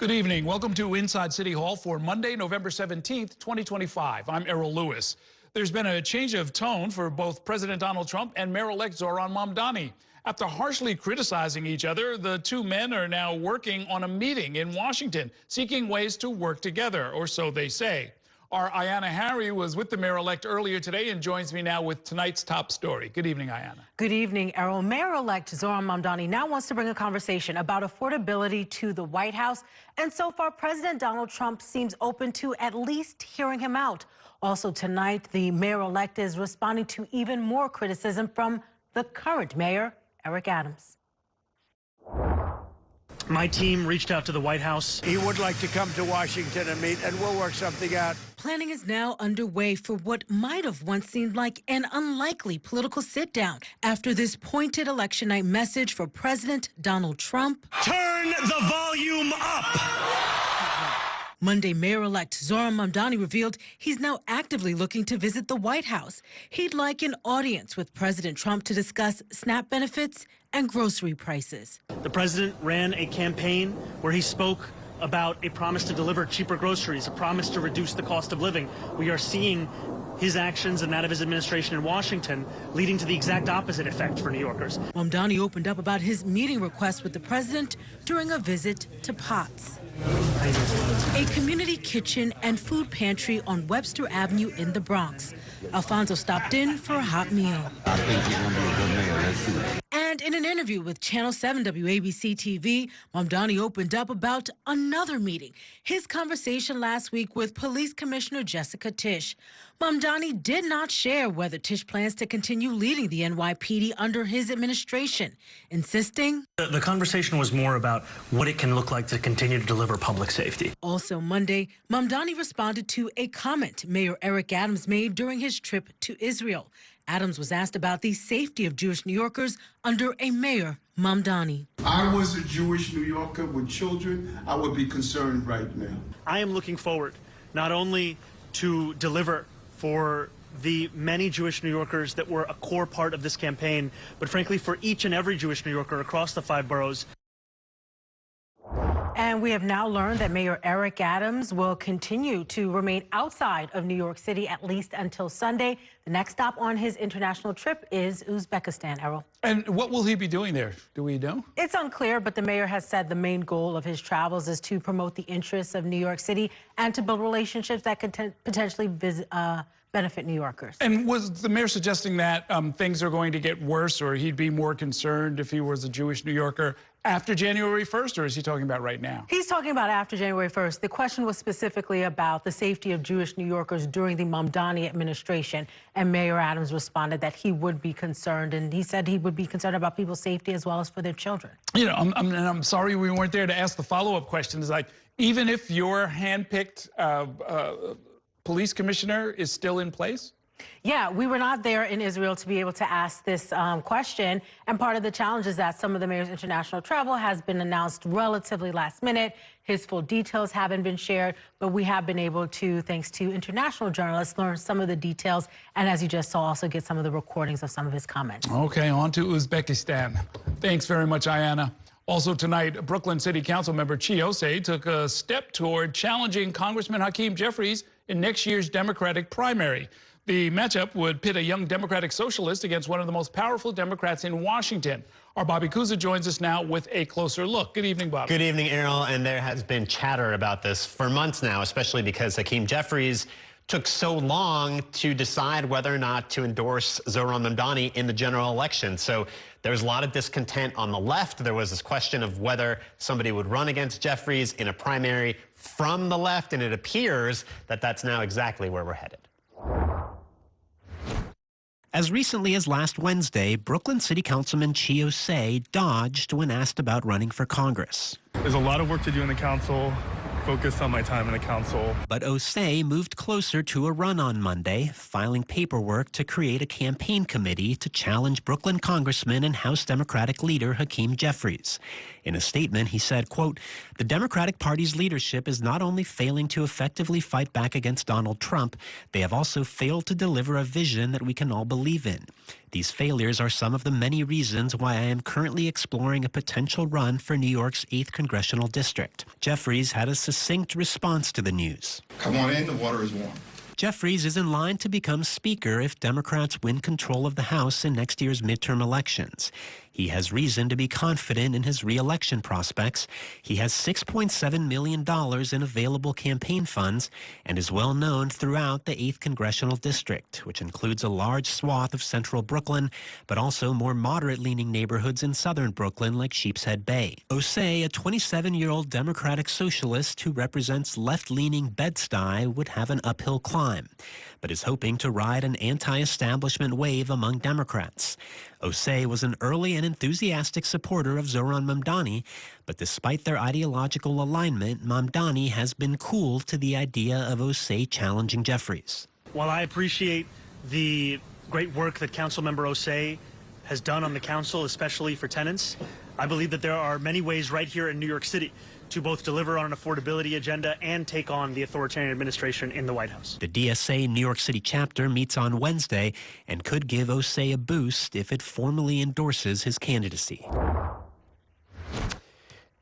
Good evening. Welcome to Inside City Hall for Monday, November 17th, 2025. I'm Errol Lewis. There's been a change of tone for both President Donald Trump and Mayor-elect Zohran Mamdani. After harshly criticizing each other, the two men are now working on a meeting in Washington, seeking ways to work together, or so they say. Our Ayana Harry was with the mayor-elect earlier today and joins me now with tonight's top story. Good evening, Ayana. Good evening, Errol. Mayor-elect Zohran Mamdani now wants to bring a conversation about affordability to the White House. And so far, President Donald Trump seems open to at least hearing him out. Also tonight, the mayor-elect is responding to even more criticism from the current mayor, Eric Adams. My team reached out to the White House. He would like to come to Washington and meet, and we'll work something out. Planning is now underway for what might have once seemed like an unlikely political sit-down after this pointed election night message for President Donald Trump. Turn the volume up! Monday, Mayor-elect Zohran Mamdani revealed he's now actively looking to visit the White House. He'd like an audience with President Trump to discuss SNAP benefits and grocery prices. The president ran a campaign where he spoke about a promise to deliver cheaper groceries, a promise to reduce the cost of living. We are seeing his actions and that of his administration in Washington leading to the exact opposite effect for New Yorkers. Mamdani opened up about his meeting request with the president during a visit to Potts, a community kitchen and food pantry on Webster Avenue in the Bronx. Alfonso stopped in for a hot meal. I think he's going to be a good mayor. Let's see. And in an interview with Channel 7 WABC TV, Mamdani opened up about another meeting, his conversation last week with Police Commissioner Jessica Tisch. Mamdani did not share whether Tisch plans to continue leading the NYPD under his administration, insisting The conversation was more about what it can look like to continue to deliver public safety. Also Monday, Mamdani responded to a comment Mayor Eric Adams made during his trip to Israel. Adams was asked about the safety of Jewish New Yorkers under a Mayor Mamdani. I was a Jewish New Yorker with children. I would be concerned right now. I am looking forward not only to deliver for the many Jewish New Yorkers that were a core part of this campaign, but frankly for each and every Jewish New Yorker across the 5 boroughs. And we have now learned that Mayor Eric Adams will continue to remain outside of New York City at least until Sunday. The next stop on his international trip is Uzbekistan, Errol. And what will he be doing there? Do we know? It's unclear, but the mayor has said the main goal of his travels is to promote the interests of New York City and to build relationships that could potentially benefit New Yorkers. And was the mayor suggesting that things are going to get worse, or he'd be more concerned if he was a Jewish New Yorker after January 1st, or is he talking about right now? He's talking about after January 1st. The question was specifically about the safety of Jewish New Yorkers during the Mamdani administration, and Mayor Adams responded that he would be concerned, and he said he would be concerned about people's safety as well as for their children. You know, I'm sorry we weren't there to ask the follow-up questions, like, even if your hand-picked police commissioner is still in place? Yeah, we were not there in Israel to be able to ask this question. And part of the challenge is that some of the mayor's international travel has been announced relatively last minute. His full details haven't been shared, but we have been able to, thanks to international journalists, learn some of the details. And as you just saw, also get some of the recordings of some of his comments. Okay, on to Uzbekistan. Thanks very much, Ayana. Also tonight, Brooklyn City Council member Chiose took a step toward challenging Congressman Hakeem Jeffries in next year's Democratic primary. The matchup would pit a young Democratic socialist against one of the most powerful Democrats in Washington. Our Bobby Kuza joins us now with a closer look. Good evening, Bobby. Good evening, Errol. And there has been chatter about this for months now, especially because Hakeem Jeffries took so long to decide whether or not to endorse Zohran Mamdani in the general election. So there's a lot of discontent on the left. There was this question of whether somebody would run against Jeffries in a primary from the left, and it appears that that's now exactly where we're headed. As recently as last Wednesday, Brooklyn City Councilman Chiose dodged when asked about running for Congress. There's a lot of work to do in the council. Focused on my time in the council. But Osei moved closer to a run on Monday, filing paperwork to create a campaign committee to challenge Brooklyn Congressman and House Democratic leader Hakeem Jeffries. In a statement, he said, quote, "The Democratic Party's leadership is not only failing to effectively fight back against Donald Trump, they have also failed to deliver a vision that we can all believe in. These failures are some of the many reasons why I am currently exploring a potential run for New York's 8th Congressional District." Jeffries had a succinct response to the news. Come on in, the water is warm. Jeffries is in line to become Speaker if Democrats win control of the House in next year's midterm elections. He has reason to be confident in his re-election prospects. He has $6.7 million in available campaign funds and is well known throughout the 8th Congressional District, which includes a large swath of central Brooklyn, but also more moderate-leaning neighborhoods in southern Brooklyn like Sheepshead Bay. Osei, a 27-year-old Democratic socialist who represents left-leaning Bed-Stuy, would have an uphill climb, but is hoping to ride an anti-establishment wave among Democrats. Osei was an early and enthusiastic supporter of Zohran Mamdani, but despite their ideological alignment, Mamdani has been cool to the idea of Osei challenging Jeffries. While I appreciate the great work that Councilmember Osei has done on the council, especially for tenants, I believe that there are many ways right here in New York City to both deliver on an affordability agenda and take on the authoritarian administration in the White House. The DSA New York City chapter meets on Wednesday and could give Osei a boost if it formally endorses his candidacy.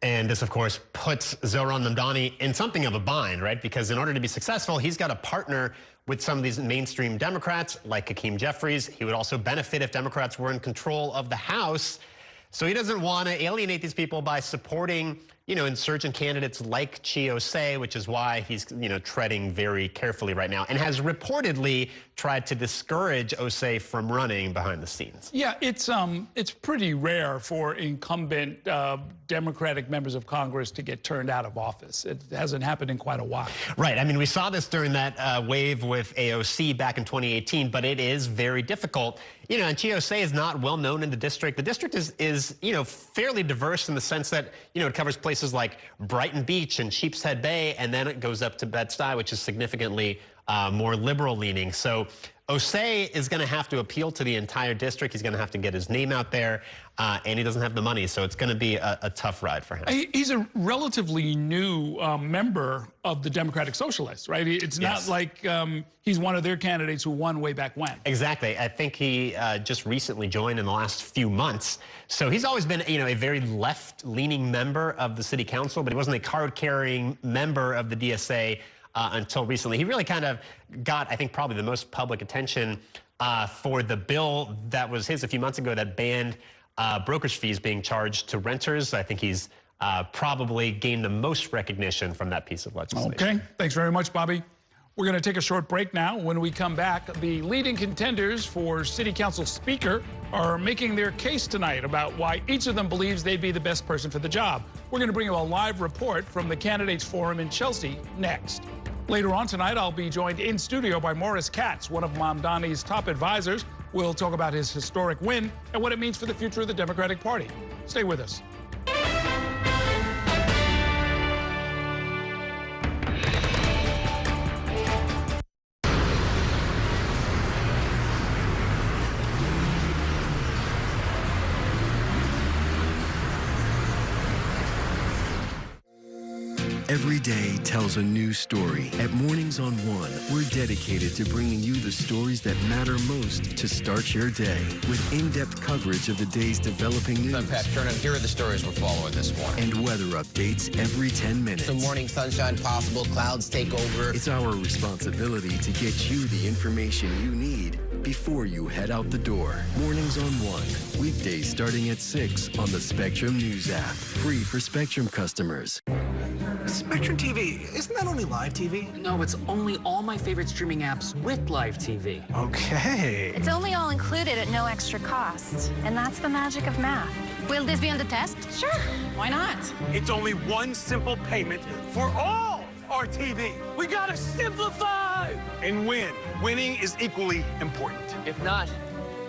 And this, of course, puts Zohran Mamdani in something of a bind, right? Because in order to be successful, he's got to partner with some of these mainstream Democrats like Hakeem Jeffries. He would also benefit if Democrats were in control of the House. So he doesn't want to alienate these people by supporting, insurgent candidates like Osei, which is why he's, treading very carefully right now and has reportedly tried to discourage Osei from running behind the scenes. Yeah, it's pretty rare for incumbent Democratic members of Congress to get turned out of office. It hasn't happened in quite a while. Right. I mean, we saw this during that wave with AOC back in 2018, but it is very difficult. And Osei is not well known in the district. The district is fairly diverse in the sense that, it covers places like Brighton Beach and Sheepshead Bay, and then it goes up to Bed-Stuy, which is significantly more liberal leaning. So Osei is going to have to appeal to the entire district. He's going to have to get his name out there, and he doesn't have the money. So it's going to be a tough ride for him. He's a relatively new member of the Democratic Socialists, right? It's not like he's one of their candidates who won way back when. Exactly. I think he just recently joined in the last few months. So he's always been, a very left-leaning member of the city council, but he wasn't a card-carrying member of the DSA until recently. He really kind of got, I think, probably the most public attention for the bill that was his a few months ago that banned brokerage fees being charged to renters. I think he's probably gained the most recognition from that piece of legislation. Okay, thanks very much, Bobby. We're going to take a short break now. When we come back, the leading contenders for City Council Speaker are making their case tonight about why each of them believes they'd be the best person for the job. We're going to bring you a live report from the Candidates Forum in Chelsea next. Later on tonight, I'll be joined in studio by Morris Katz, one of Mamdani's top advisors. We'll talk about his historic win and what it means for the future of the Democratic Party. Stay with us. Every day tells a new story. At Mornings on One, we're dedicated to bringing you the stories that matter most to start your day. With in-depth coverage of the day's developing news. I'm Pat Kernan. Here are the stories we're following this morning. And weather updates every 10 minutes. Some morning sunshine possible, clouds take over. It's our responsibility to get you the information you need before you head out the door. Mornings on One, weekdays starting at 6 on the Spectrum News app. Free for Spectrum customers. Spectrum TV, isn't that only live TV? No, it's only all my favorite streaming apps with live TV. Okay. It's only all included at no extra cost. And that's the magic of math. Will this be on the test? Sure. Why not? It's only one simple payment for all our TV. We gotta simplify and win. Winning is equally important. If not,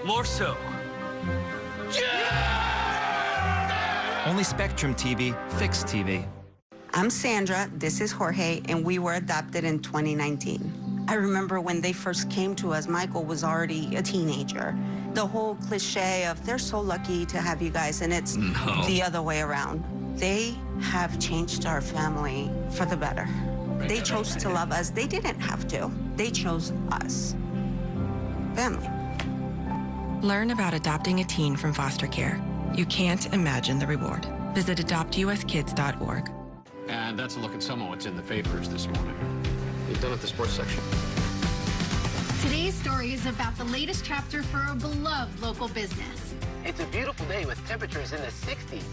more so. Yeah! Only Spectrum TV, fixed TV. I'm Sandra, this is Jorge, and we were adopted in 2019. I remember when they first came to us, Michael was already a teenager. The whole cliche of, they're so lucky to have you guys, and it's the other way around. They have changed our family for the better. They chose to love us. They didn't have to. They chose us. Family. Learn about adopting a teen from foster care. You can't imagine the reward. Visit adoptuskids.org. And that's a look at some of what's in the papers this morning. You've done at the sports section. Today's story is about the latest chapter for a beloved local business. It's a beautiful day with temperatures in the 60s,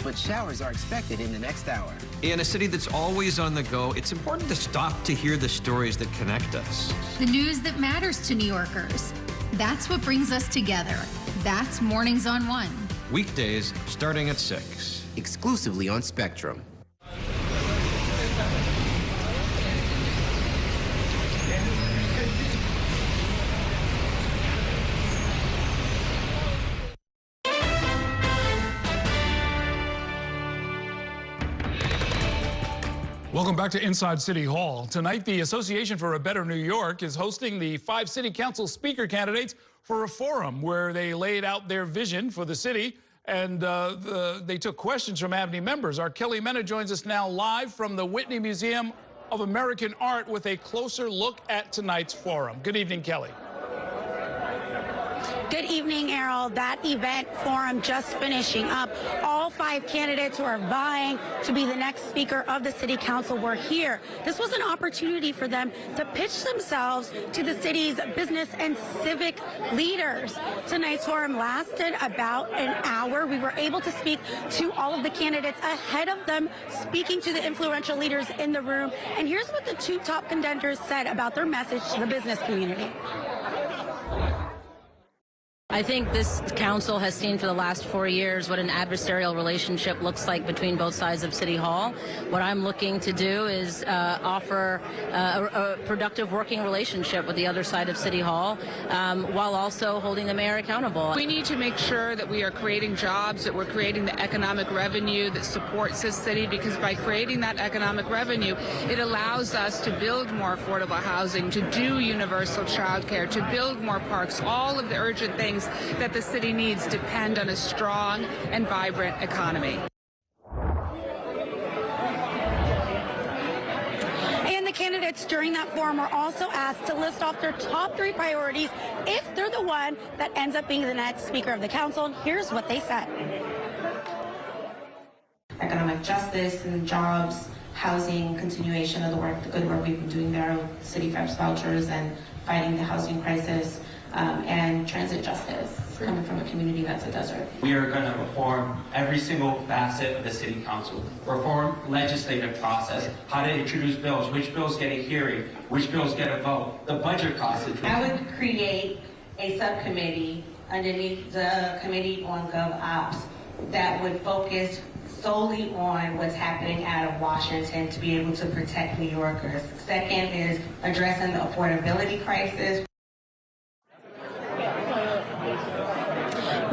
but showers are expected in the next hour. In a city that's always on the go, it's important to stop to hear the stories that connect us. The news that matters to New Yorkers. That's what brings us together. That's Mornings on One. Weekdays starting at 6. Exclusively on Spectrum. Welcome back to Inside City Hall. Tonight, the Association for a Better New York is hosting the 5 city council speaker candidates for a forum where they laid out their vision for the city, and they took questions from ABNY members. Our Kelly Mena joins us now live from the Whitney Museum of American Art with a closer look at tonight's forum. Good evening, Kelly. Good evening, Errol. That event forum just finishing up. All 5 candidates who are vying to be the next speaker of the city council were here. This was an opportunity for them to pitch themselves to the city's business and civic leaders. Tonight's forum lasted about an hour. We were able to speak to all of the candidates ahead of them speaking to the influential leaders in the room. And here's what the 2 top contenders said about their message to the business community. I think this council has seen for the last 4 years what an adversarial relationship looks like between both sides of City Hall. What I'm looking to do is offer a productive working relationship with the other side of City Hall while also holding the mayor accountable. We need to make sure that we are creating jobs, that we're creating the economic revenue that supports this city, because by creating that economic revenue, it allows us to build more affordable housing, to do universal childcare, to build more parks. All of the urgent things that the city needs depend on a strong and vibrant economy. And the candidates during that forum were also asked to list off their top 3 priorities if they're the one that ends up being the next speaker of the council. And here's what they said. Economic justice and jobs, housing, continuation of the good work we've been doing there with city FEPS vouchers and fighting the housing crisis. And transit justice, coming from a community that's a desert. We are going to reform every single facet of the city council. Reform legislative process, how to introduce bills, which bills get a hearing, which bills get a vote, the budget process. I would create a subcommittee underneath the Committee on Gov Ops that would focus solely on what's happening out of Washington to be able to protect New Yorkers. Second is addressing the affordability crisis.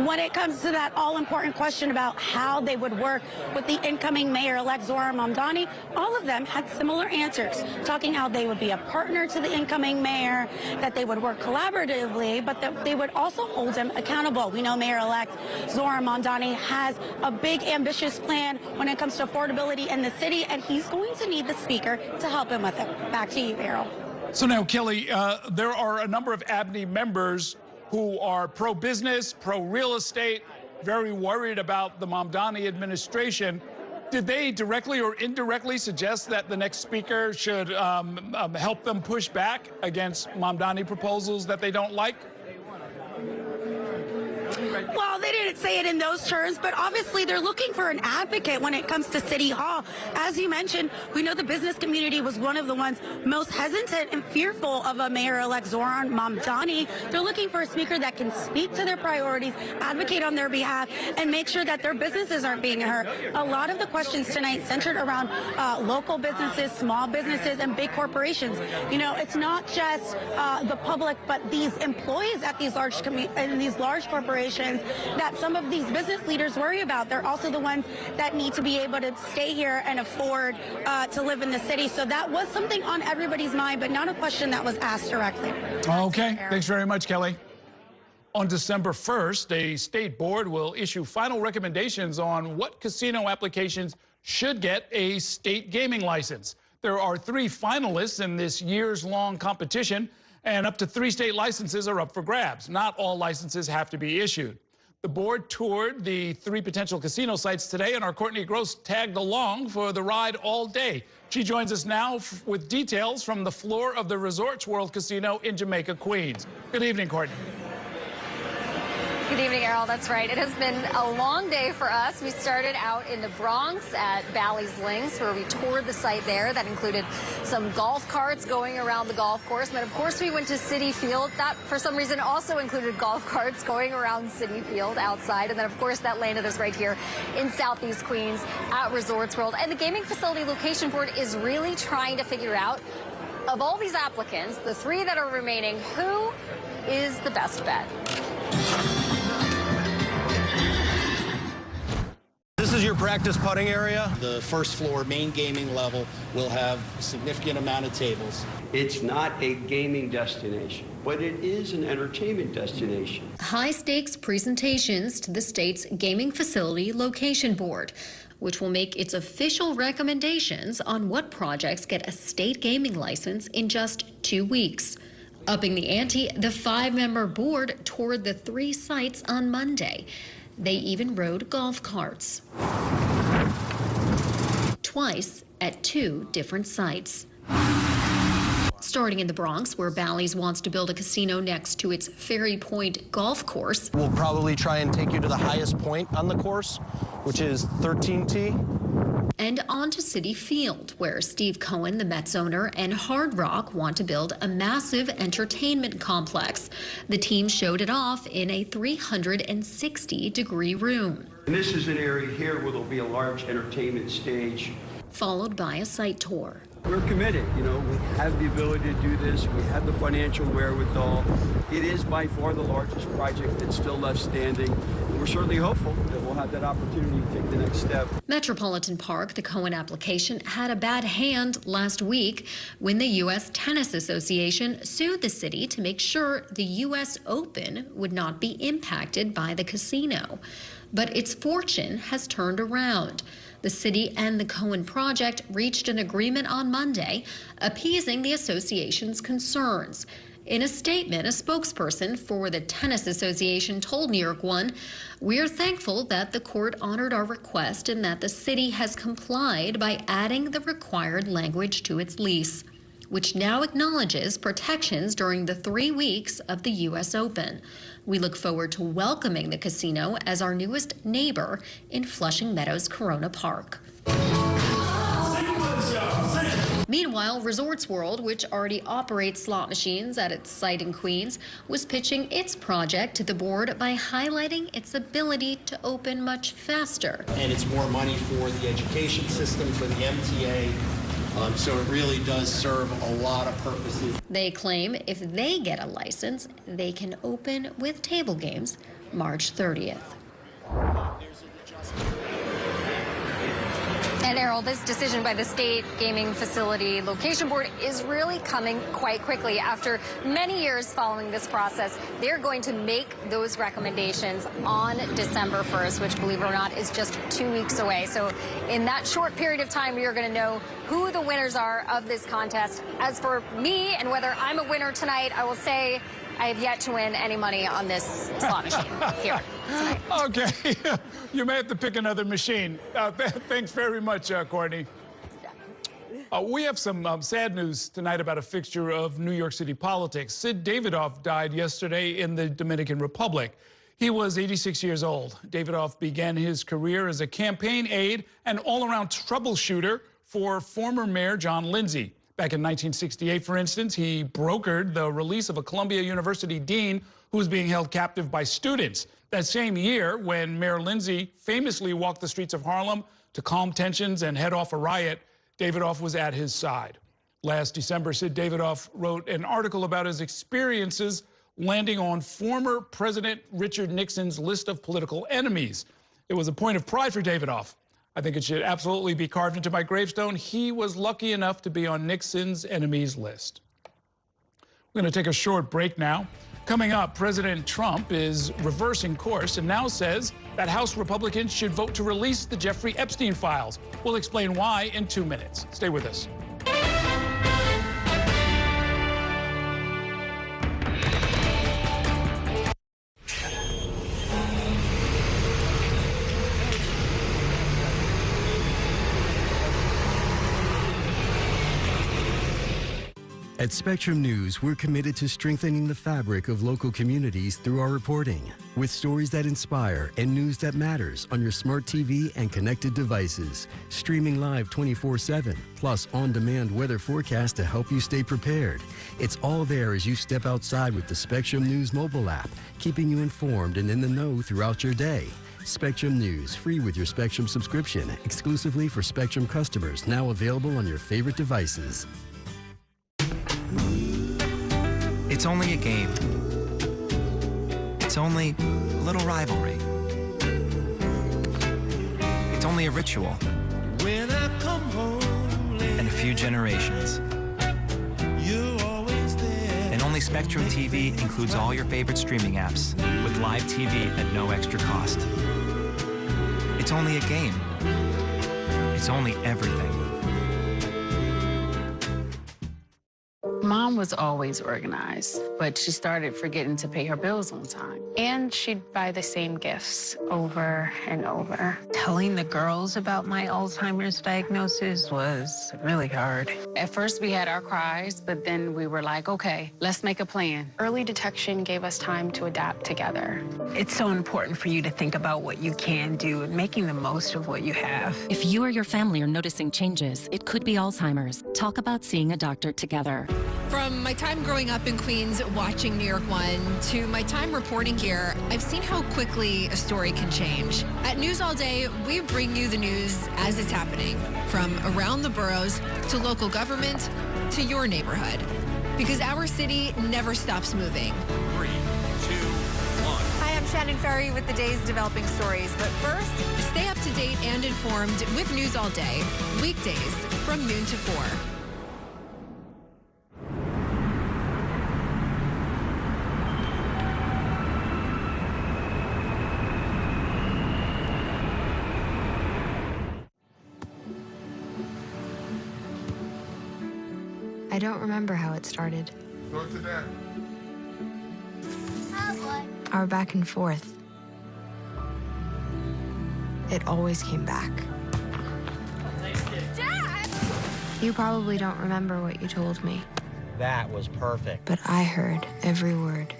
When it comes to that all-important question about how they would work with the incoming mayor-elect Zohran Mamdani, all of them had similar answers, talking how they would be a partner to the incoming mayor, that they would work collaboratively, but that they would also hold him accountable. We know Mayor-elect Zohran Mamdani has a big, ambitious plan when it comes to affordability in the city, and he's going to need the speaker to help him with it. Back to you, Errol. So now, Kelly, there are a number of ABNY members who are pro-business, pro-real estate, very worried about the Mamdani administration. Did they directly or indirectly suggest that the next speaker should help them push back against Mamdani proposals that they don't like? Well, they didn't say it in those terms, but obviously they're looking for an advocate when it comes to City Hall. As you mentioned, we know the business community was one of the ones most hesitant and fearful of a mayor-elect Zohran Mamdani. They're looking for a speaker that can speak to their priorities, advocate on their behalf, and make sure that their businesses aren't being hurt. A lot of the questions tonight centered around local businesses, small businesses, and big corporations. You know, it's not just the public, but these employees at these large corporations that some of these business leaders worry about. They're also the ones that need to be able to stay here and afford to live in the city. So that was something on everybody's mind, but not a question that was asked directly. Okay. Thanks very much, Kelly. On December 1st, a state board will issue final recommendations on what casino applications should get a state gaming license. There are 3 finalists in this years-long competition, and up to 3 state licenses are up for grabs. Not all licenses have to be issued. The board toured the 3 potential casino sites today, and our Courtney Gross tagged along for the ride all day. She joins us now with details from the floor of the Resorts World Casino in Jamaica, Queens. Good evening, Courtney. Good evening, Errol. That's right. It has been a long day for us. We started out in the Bronx at Bally's Links, where we toured the site there. That included some golf carts going around the golf course. And then, of course, we went to Citi Field. That, for some reason, also included golf carts going around Citi Field outside. And then, of course, that landed us right here in Southeast Queens at Resorts World. And the Gaming Facility Location Board is really trying to figure out, of all these applicants, the 3 that are remaining, who is the best bet? This is your practice putting area. The first floor, main gaming level, will have a significant amount of tables. It's not a gaming destination, but it is an entertainment destination. High-stakes presentations to the state's Gaming Facility Location Board, which will make its official recommendations on what projects get a state gaming license in just 2 weeks. Upping the ante, the 5-member board toured the 3 sites on Monday. They even rode golf carts. Twice at 2 different sites. Starting in the Bronx, where Bally's wants to build a casino next to its Ferry Point golf course. We'll probably try and take you to the highest point on the course, which is 13T. And on to Citi Field, where Steve Cohen, the Mets owner, and Hard Rock want to build a massive entertainment complex. The team showed it off in a 360-degree room. And this is an area here where there'll be a large entertainment stage. Followed by a site tour. We're committed, you know, we have the ability to do this. We have the financial wherewithal. It is by far the largest project that's still left standing. We're certainly hopeful that we'll have that opportunity to take the next step. Metropolitan Park, the Cohen application, had a bad hand last week when the U.S. Tennis Association sued the city to make sure the U.S. Open would not be impacted by the casino. But its fortune has turned around. The city and the Cohen project reached an agreement on Monday, appeasing the association's concerns. In a statement, a spokesperson for the Tennis Association told New York One, "We're thankful that the court honored our request and that the city has complied by adding the required language to its lease, which now acknowledges protections during the 3 weeks of the U.S. Open. We look forward to welcoming the casino as our newest neighbor in Flushing Meadows Corona Park." Meanwhile, Resorts World, which already operates slot machines at its site in Queens, was pitching its project to the board by highlighting its ability to open much faster. And it's more money for the education system, for the MTA. So it really does serve a lot of purposes. They claim if they get a license, they can open with table games March 30th. And Errol, this decision by the State Gaming Facility Location Board is really coming quite quickly. After many years following this process, they're going to make those recommendations on December 1st, which, believe it or not, is just 2 weeks away. So in that short period of time, we are going to know who the winners are of this contest. As for me and whether I'm a winner tonight, I will say I have yet to win any money on this slot machine here tonight. Okay. You may have to pick another machine. Thanks very much, Courtney. We have some sad news tonight about a fixture of New York City politics. Sid Davidoff died yesterday in the Dominican Republic. He was 86 years old. Davidoff began his career as a campaign aide and all-around troubleshooter for former Mayor John Lindsay. Back in 1968, for instance, he brokered the release of a Columbia University dean who was being held captive by students. That same year, when Mayor Lindsay famously walked the streets of Harlem to calm tensions and head off a riot, Davidoff was at his side. Last December, Sid Davidoff wrote an article about his experiences landing on former President Richard Nixon's list of political enemies. It was a point of pride for Davidoff. I think it should absolutely be carved into my gravestone. He was lucky enough to be on Nixon's enemies list. We're going to take a short break now. Coming up, President Trump is reversing course and now says that House Republicans should vote to release the Jeffrey Epstein files. We'll explain why in 2 minutes. Stay with us. At Spectrum News, we're committed to strengthening the fabric of local communities through our reporting, with stories that inspire and news that matters on your smart TV and connected devices, streaming live 24/7, plus on-demand weather forecast to help you stay prepared. It's all there as you step outside with the Spectrum News mobile app, keeping you informed and in the know throughout your day. Spectrum News, free with your Spectrum subscription, exclusively for Spectrum customers, now available on your favorite devices. It's only a game. It's only a little rivalry. It's only a ritual. When I come home and a few generations. You're always there. And only Spectrum TV includes all your favorite streaming apps with live TV at no extra cost. It's only a game. It's only everything. Mom was always organized, but she started forgetting to pay her bills on time. And she'd buy the same gifts over and over. Telling the girls about my Alzheimer's diagnosis was really hard. At first, we had our cries, but then we were like, okay, let's make a plan. Early detection gave us time to adapt together. It's so important for you to think about what you can do and making the most of what you have. If you or your family are noticing changes, it could be Alzheimer's. Talk about seeing a doctor together. From my time growing up in Queens watching New York 1 to my time reporting here, I've seen how quickly a story can change. At News All Day, we bring you the news as it's happening, from around the boroughs to local government to your neighborhood. Because our city never stops moving. 3, 2, 1. Hi, I'm Shannon Ferry with the day's developing stories. But first, stay up to date and informed with News All Day, weekdays from noon to 4. I don't remember how it started. Go to that. Our back and forth. It always came back. Dad! You probably don't remember what you told me, That was perfect. but I heard every word.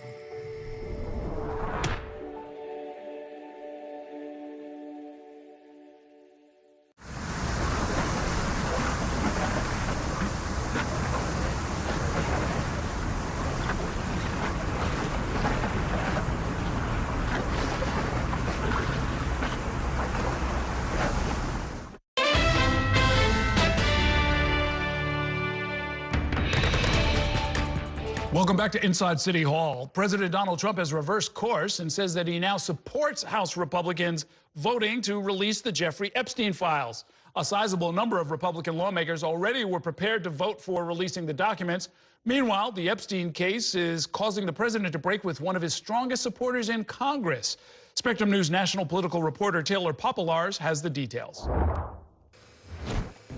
Welcome back to Inside City Hall. President Donald Trump has reversed course and says that he now supports House Republicans voting to release the Jeffrey Epstein files. A sizable number of Republican lawmakers already were prepared to vote for releasing the documents. Meanwhile, the Epstein case is causing the president to break with one of his strongest supporters in Congress. Spectrum News national political reporter Taylor Popolars has the details.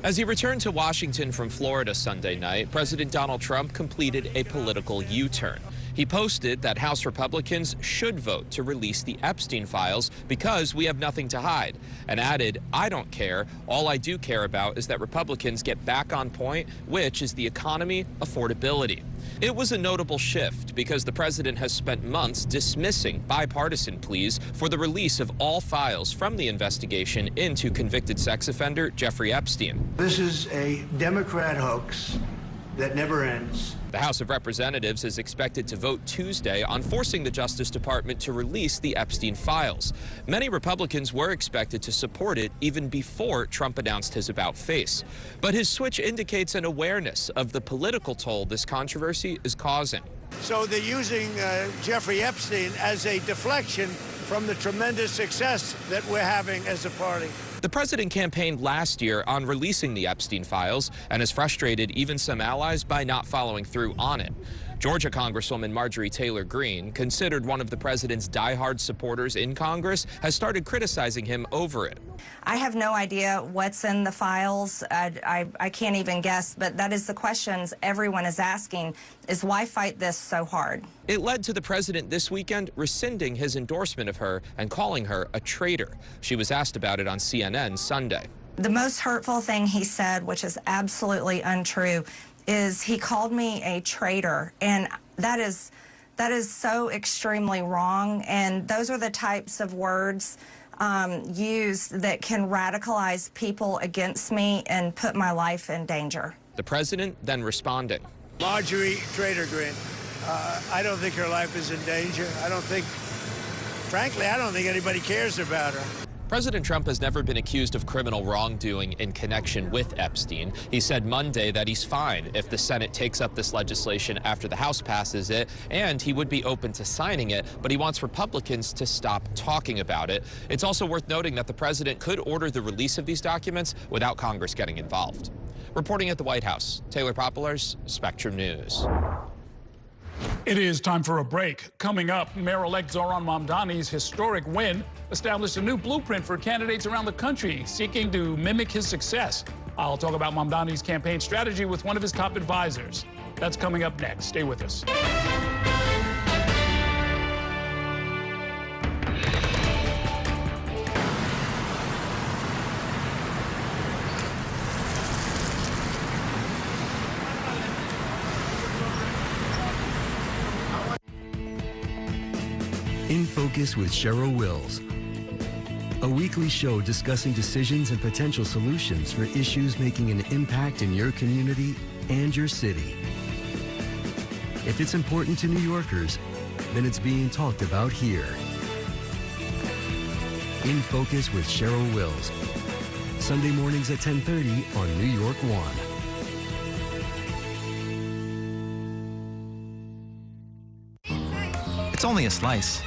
As he returned to Washington from Florida Sunday night, President Donald Trump completed a political U-turn. He posted that House Republicans should vote to release the Epstein files because we have nothing to hide, and added, "I don't care. All I do care about is that Republicans get back on point, which is the economy, affordability." It was a notable shift because the president has spent months dismissing bipartisan pleas for the release of all files from the investigation into convicted sex offender Jeffrey Epstein. This is a Democrat hoax that never ends. The House of Representatives is expected to vote Tuesday on forcing the Justice Department to release the Epstein files. Many Republicans were expected to support it even before Trump announced his about-face. But his switch indicates an awareness of the political toll this controversy is causing. So they're using Jeffrey Epstein as a deflection from the tremendous success that we're having as a party. The president campaigned last year on releasing the Epstein files and has frustrated even some allies by not following through on it. Georgia Congresswoman Marjorie Taylor Greene, considered one of the president's diehard supporters in Congress, has started criticizing him over it. I have no idea what's in the files. I can't even guess, but that is the questions everyone is asking, is why fight this so hard? It led to the president this weekend rescinding his endorsement of her and calling her a traitor. She was asked about it on CNN Sunday. The most hurtful thing he said, which is absolutely untrue, is he called me a traitor, and that is so extremely wrong, and those are the types of words used that can radicalize people against me and put my life in danger. The president then responding. Marjorie Traitor Greene, I don't think her life is in danger. Frankly, I don't think anybody cares about her. President Trump has never been accused of criminal wrongdoing in connection with Epstein. He said Monday that he's fine if the Senate takes up this legislation after the House passes it, and he would be open to signing it, but he wants Republicans to stop talking about it. It's also worth noting that the president could order the release of these documents without Congress getting involved. Reporting at the White House, Taylor Popolars, Spectrum News. It is time for a break. Coming up, Mayor-elect Zohran Mamdani's historic win established a new blueprint for candidates around the country seeking to mimic his success. I'll talk about Mamdani's campaign strategy with one of his top advisors. That's coming up next. Stay with us. In Focus with Cheryl Wills, a weekly show discussing decisions and potential solutions for issues making an impact in your community and your city. If it's important to New Yorkers, then it's being talked about here. In Focus with Cheryl Wills, Sunday mornings at 10:30 on New York One. It's only a slice.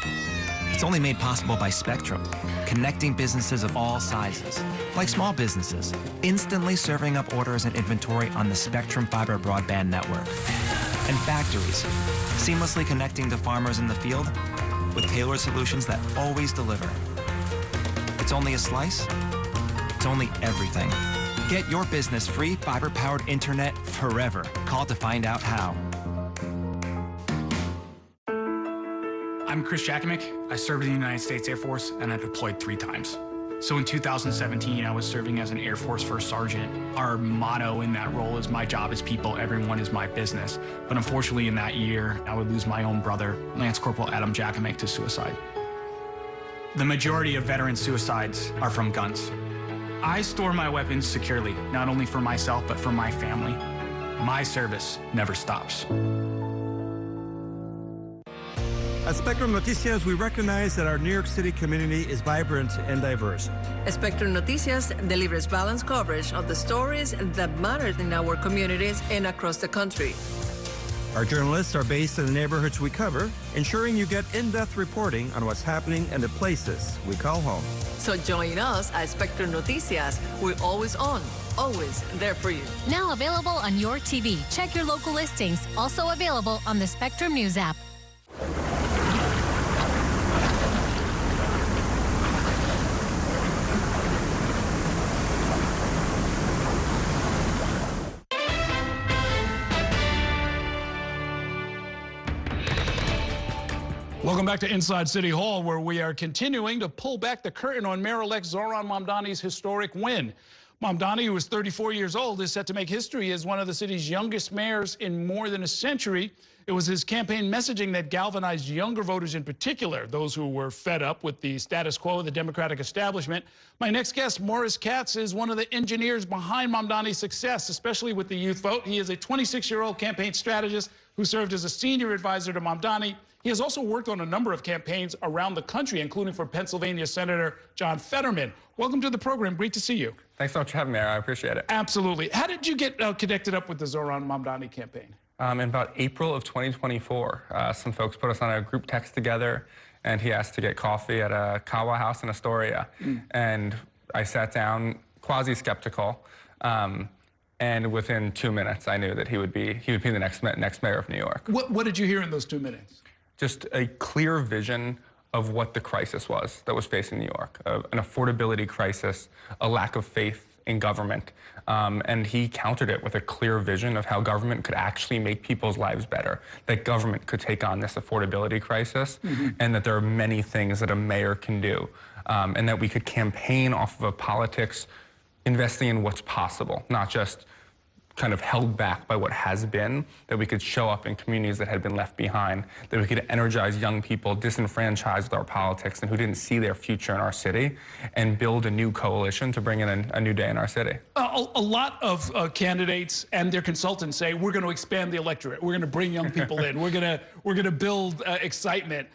It's only made possible by Spectrum, connecting businesses of all sizes, like small businesses, instantly serving up orders and inventory on the Spectrum Fiber broadband network, and factories, seamlessly connecting to farmers in the field with tailored solutions that always deliver. It's only a slice. It's only everything. Get your business free fiber-powered internet forever. Call to find out how. I'm Chris Jakimick. I served in the United States Air Force, and I deployed 3 times. So in 2017, I was serving as an Air Force First Sergeant. Our motto in that role is, my job is people, everyone is my business. But unfortunately in that year, I would lose my own brother, Lance Corporal Adam Jakimick, to suicide. The majority of veteran suicides are from guns. I store my weapons securely, not only for myself, but for my family. My service never stops. At Spectrum Noticias, we recognize that our New York City community is vibrant and diverse. Spectrum Noticias delivers balanced coverage of the stories that matter in our communities and across the country. Our journalists are based in the neighborhoods we cover, ensuring you get in-depth reporting on what's happening in the places we call home. So join us at Spectrum Noticias. We're always on, always there for you. Now available on your TV. Check your local listings. Also available on the Spectrum News app. Welcome back to Inside City Hall, where we are continuing to pull back the curtain on Mayor-elect Zohran Mamdani's historic win. Mamdani, who is 34 years old, is set to make history as one of the city's youngest mayors in more than a century. It was his campaign messaging that galvanized younger voters in particular, those who were fed up with the status quo of the Democratic establishment. My next guest, Morris Katz, is one of the engineers behind Mamdani's success, especially with the youth vote. He is a 26-year-old campaign strategist who served as a senior advisor to Mamdani. He has also worked on a number of campaigns around the country, including for Pennsylvania Senator John Fetterman. Welcome to the program. Great to see you. Thanks so much for having me, Mayor. I appreciate it. Absolutely. How did you get connected up with the Zohran Mamdani campaign? In about April of 2024, some folks put us on a group text together, and he asked to get coffee at a Kawa house in Astoria. And I sat down, quasi-skeptical. And within 2 minutes, I knew that he would be the next mayor of New York. What did you hear in those 2 minutes? Just a clear vision of what the crisis was that was facing New York, an affordability crisis, a lack of faith in government, and he countered it with a clear vision of how government could actually make people's lives better, that government could take on this affordability crisis, and that there are many things that a mayor can do, and that we could campaign off of a politics investing in what's possible, not just kind of held back by what has been, that we could show up in communities that had been left behind, that we could energize young people disenfranchised with our politics and who didn't see their future in our city, and build a new coalition to bring in a new day in our city. A lot of candidates and their consultants say, we're going to expand the electorate, we're going to bring young people in, we're going to build excitement.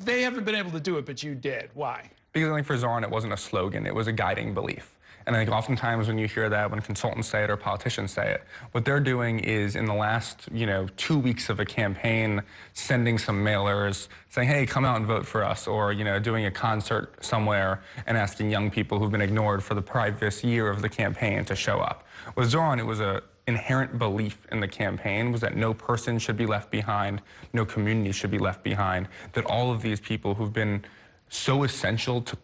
They haven't been able to do it, but you did. Why? Because I think for Zohran, it wasn't a slogan, it was a guiding belief. And I think oftentimes when you hear that, when consultants say it or politicians say it, what they're doing is in the last, 2 weeks of a campaign, sending some mailers saying, hey, come out and vote for us, or, doing a concert somewhere and asking young people who've been ignored for the previous year of the campaign to show up. With Zohran, it was an inherent belief in the campaign was that no person should be left behind, no community should be left behind, that all of these people who've been so essential to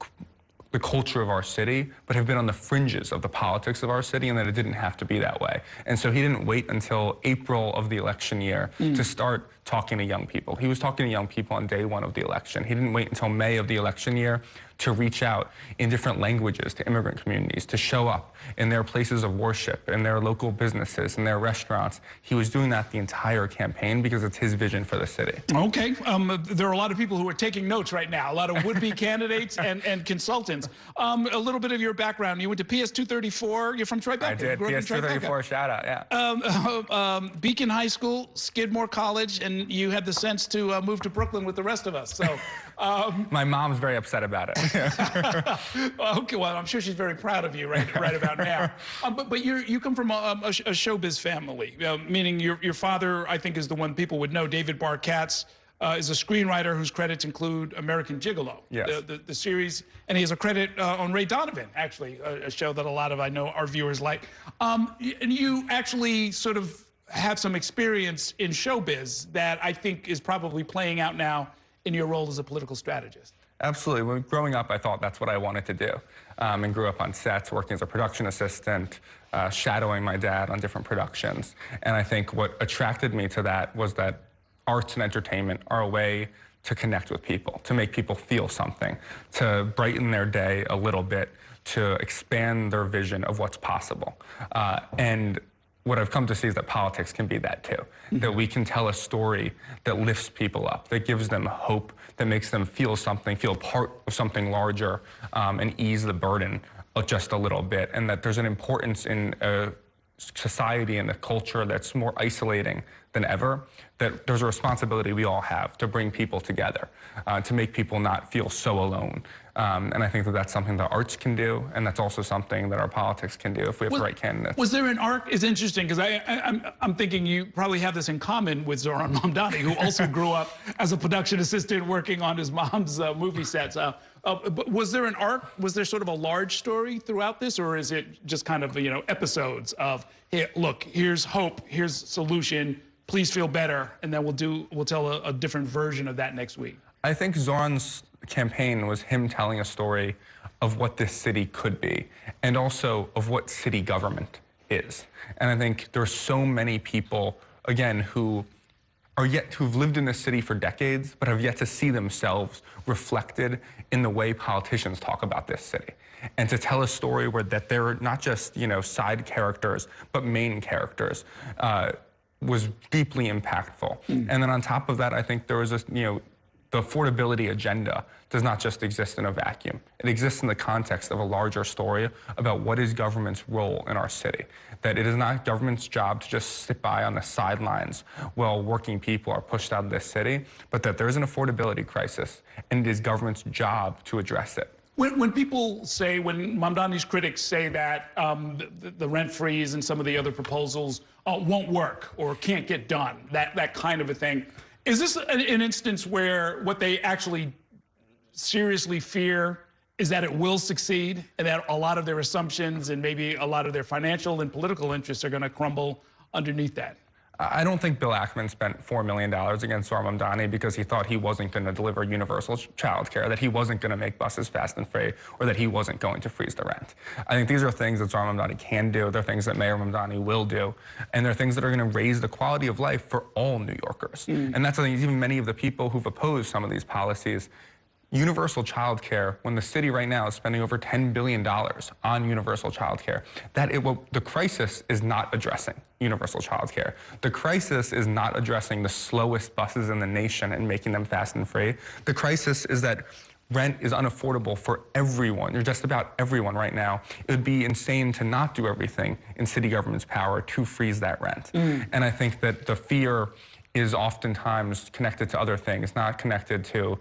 the culture of our city, but have been on the fringes of the politics of our city, and that it didn't have to be that way. And so he didn't wait until April of the election year to start talking to young people. He was talking to young people on day one of the election. He didn't wait until May of the election year to reach out in different languages to immigrant communities, to show up in their places of worship, in their local businesses, in their restaurants. He was doing that the entire campaign because it's his vision for the city. Okay, there are a lot of people who are taking notes right now, a lot of would-be candidates and consultants. A little bit of your background. You went to PS 234, you're from Tribeca. I did, PS 234, shout out, yeah. Beacon High School, Skidmore College, and you had the sense to move to Brooklyn with the rest of us. So, my mom's very upset about it. Okay, well, I'm sure she's very proud of you right about now. But you come from a showbiz family, meaning your father, I think, is the one people would know. David Barr Katz is a screenwriter whose credits include American Gigolo, yes, the series, and he has a credit on Ray Donovan, actually, a show that a lot of, I know, our viewers like. And you actually sort of have some experience in showbiz that I think is probably playing out now in your role as a political strategist. Absolutely. When growing up, I thought that's what I wanted to do, and grew up on sets, working as a production assistant, shadowing my dad on different productions. And I think what attracted me to that was that arts and entertainment are a way to connect with people, to make people feel something, to brighten their day a little bit, to expand their vision of what's possible. And what I've come to see is that politics can be that too, that we can tell a story that lifts people up, that gives them hope, that makes them feel something, feel part of something larger, and ease the burden just a little bit, and that there's an importance in a society and a culture that's more isolating than ever, that there's a responsibility we all have to bring people together, to make people not feel so alone. And I think that that's something that arts can do, and that's also something that our politics can do if we have the right candidates. Was there an arc? It's interesting, because I'm thinking you probably have this in common with Zohran Mamdani, who also grew up as a production assistant working on his mom's movie sets. But was there an arc? Was there sort of a large story throughout this, or is it just kind of, episodes of, hey, look, here's hope, here's solution, please feel better, and then we'll tell a different version of that next week? I think Zohran's campaign was him telling a story of what this city could be, and also of what city government is. And I think there are so many people, again, who've lived in this city for decades, but have yet to see themselves reflected in the way politicians talk about this city. And to tell a story where that they're not just, side characters, but main characters, was deeply impactful. And then on top of that, I think there was this, the affordability agenda does not just exist in a vacuum. It exists in the context of a larger story about what is government's role in our city. That it is not government's job to just sit by on the sidelines while working people are pushed out of this city, but that there is an affordability crisis, and it is government's job to address it. When people say, when Mamdani's critics say that the rent freeze and some of the other proposals won't work or can't get done, that kind of a thing, is this an instance where what they actually seriously fear is that it will succeed and that a lot of their assumptions and maybe a lot of their financial and political interests are going to crumble underneath that? I don't think Bill Ackman spent $4 million against Zohran Mamdani because he thought he wasn't going to deliver universal child care, that he wasn't going to make buses fast and free, or that he wasn't going to freeze the rent. I think these are things that Zohran Mamdani can do. They're things that Mayor Mamdani will do. And they're things that are going to raise the quality of life for all New Yorkers. And that's something even many of the people who've opposed some of these policies. Universal child care, when the city right now is spending over $10 billion on universal child care, the crisis is not addressing universal child care. The crisis is not addressing the slowest buses in the nation and making them fast and free. The crisis is that rent is unaffordable for everyone, or just about everyone right now. It would be insane to not do everything in city government's power to freeze that rent. And I think that the fear is oftentimes connected to other things, not connected to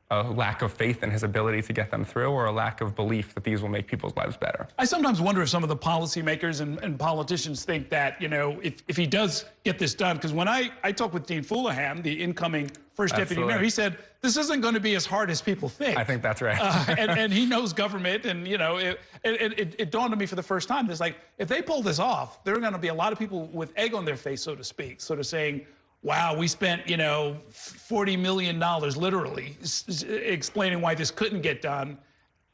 a lack of faith in his ability to get them through, or a lack of belief that these will make people's lives better. I sometimes wonder if some of the policymakers and politicians think that, you know, if he does get this done, because when I talked with Dean Foulahan, the incoming first deputy mayor, he said, this isn't going to be as hard as people think. I think that's right. and he knows government, and, you know, it dawned on me for the first time, there's like, if they pull this off, there are going to be a lot of people with egg on their face, so to speak, sort of saying, wow, we spent, you know, $40 million literally explaining why this couldn't get done.